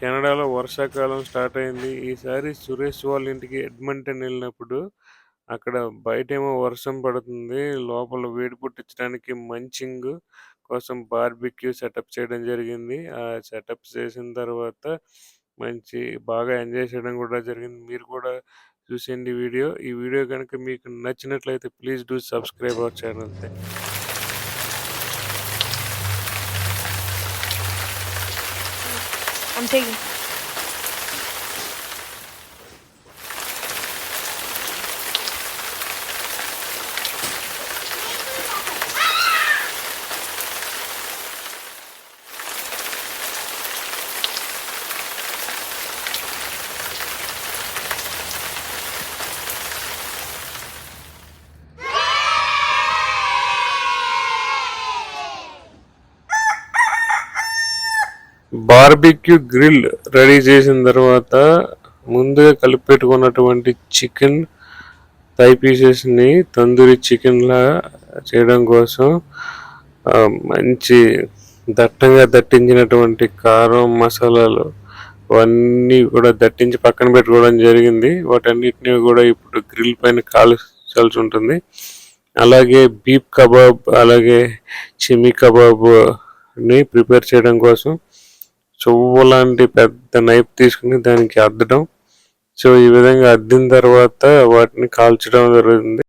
కెనడాలో వర్షాకాలం స్టార్ట్ అయింది. ఈసారి సురేష్ వాళ్ళ ఇంటికి ఎడ్మంటన్ వెళ్ళినప్పుడు అక్కడ బయటేమో వర్షం పడుతుంది. లోపల వేడి పుట్టించడానికి మంచింగ్ కోసం బార్బిక్యూ సెటప్ చేయడం జరిగింది. ఆ సెటప్ చేసిన తర్వాత బాగా ఎంజాయ్ చేయడం కూడా జరిగింది. మీరు కూడా చూసేయండి వీడియో. ఈ వీడియో గనుక మీకు నచ్చినట్లయితే please do subscribe our channel. I'm taking. Barbecue grill ready చేసిన తర్వాత ముందుగా కలిపి పెట్టుకున్నటువంటి చికెన్ థై పీసెస్ని తందూరి చికెన్లా చేయడం కోసం మంచి దట్టంగా దట్టించినటువంటి కారం మసాలాలు అవన్నీ కూడా దట్టించి పక్కన పెట్టుకోవడం జరిగింది. వాటన్నిటిని కూడా ఇప్పుడు గ్రిల్ పైన కాల్చాల్సి ఉంటుంది. అలాగే బీఫ్ కబాబ్ అలాగే చిమి కబాబ్ని ప్రిపేర్ చేయడం కోసం చువ్వ లాంటి పెద్ద నైఫ్ తీసుకుని దానికి అద్దడం. సో ఈ విధంగా అద్దిన తర్వాత వాటిని కాల్చడం జరుగుతుంది.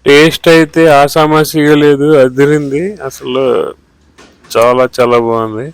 టేస్ట్ అయితే ఆసామాసిగా లేదు, అదిరింది. అసలు చాలా చాలా బాగుంది.